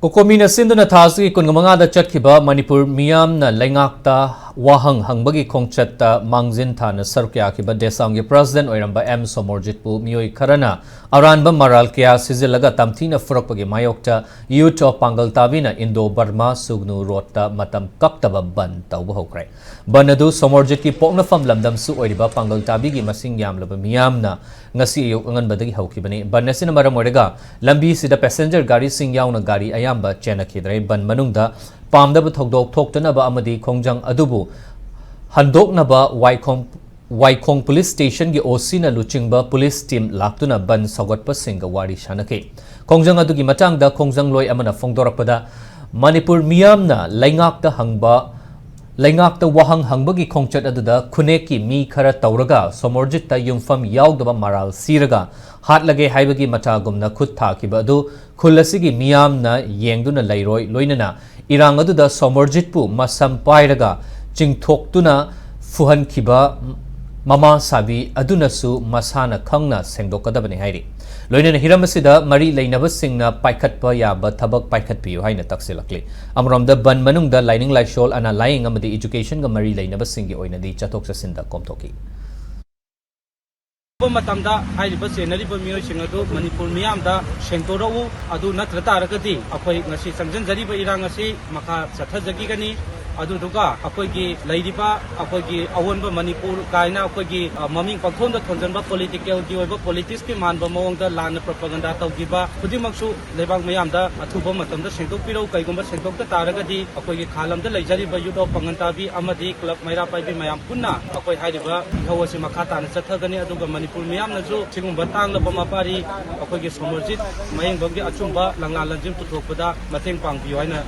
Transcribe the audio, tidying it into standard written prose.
Kokomina sinduna thasi kungamangada chatkiba Manipur miyamna lengakta wahang hangbagi khongchatta mangjin thana sarkya kiba desangi president oiramba M Somorjit pu miyoi kharana aranba maral kya sizilaga tamthina furakpagi mayokta youth of Pangal Tabina Indo-Burma-Sugnu rota matam kaktaba ban tawba hokrai banadu Somorjit ki poknafam lamdam su oiriba Pangal Tabigi masing yamlaba miyamna ngasi ayok anganbadagi hokibani banasina maram oirega lambi sida passenger gari sing yauna gari ayamba chena khidrai ban manungda pamdaba thokdok thoktanaba amadi khongjang adubu handoknaba Waikong police station gi osina luchingba police team laktuna ban sagatpa singa wari shanake khongjang adugi matangda khongjang loi amana phongdorakpada Manipur miyamna lengakta wahang hangbagi khongchat aduda khuneki mi khara tauraga Somorjit ta yumfam yaugdaba maral siraga hatlage haibagi matagumna khut thakiba adu khullasigi miyamna yengduna lairoi loinana irang aduda Somorjit pu masam pairaga chingthoktuna fuhankiba mama sabi adunasu masana khangna sengdokadabani hairi loinana hiramasida mari leinaba singna paikhatpa yaba thabak paikhatpiu haina taksilakli amromda ban manungda lining laishol ana lying amadi education ga mari leinaba singi oinadi chathok chasinda komthoki matamda hairiba senariba miyoi singadu Manipur miyamda sengtorau adu natra taragadi akhoi ngasi sangjangariba irang asi maka chathajagi gani adu duga akhoi gi lairiba akhoi gi awonba Manipur kaina akhoi gi maming pakhonda thonjanba political gi oiba politics ki manba mawongda lana propaganda tawgiba kudimaksu lebang miyamda athuba matamda sengtok pirau kaigomba sengtokta taragadi akhoi gi khalamda leijariba yudo pangantabi amadi club maira paibi mayam punna akhoi hairiba hawasi makata na chathagani aduga Manipur miyamna ju singumba tanglaba mapari akhoi gi Somorjit mayeng banggi achumba langla lanjim tuthokpada mateng pangbiyo haina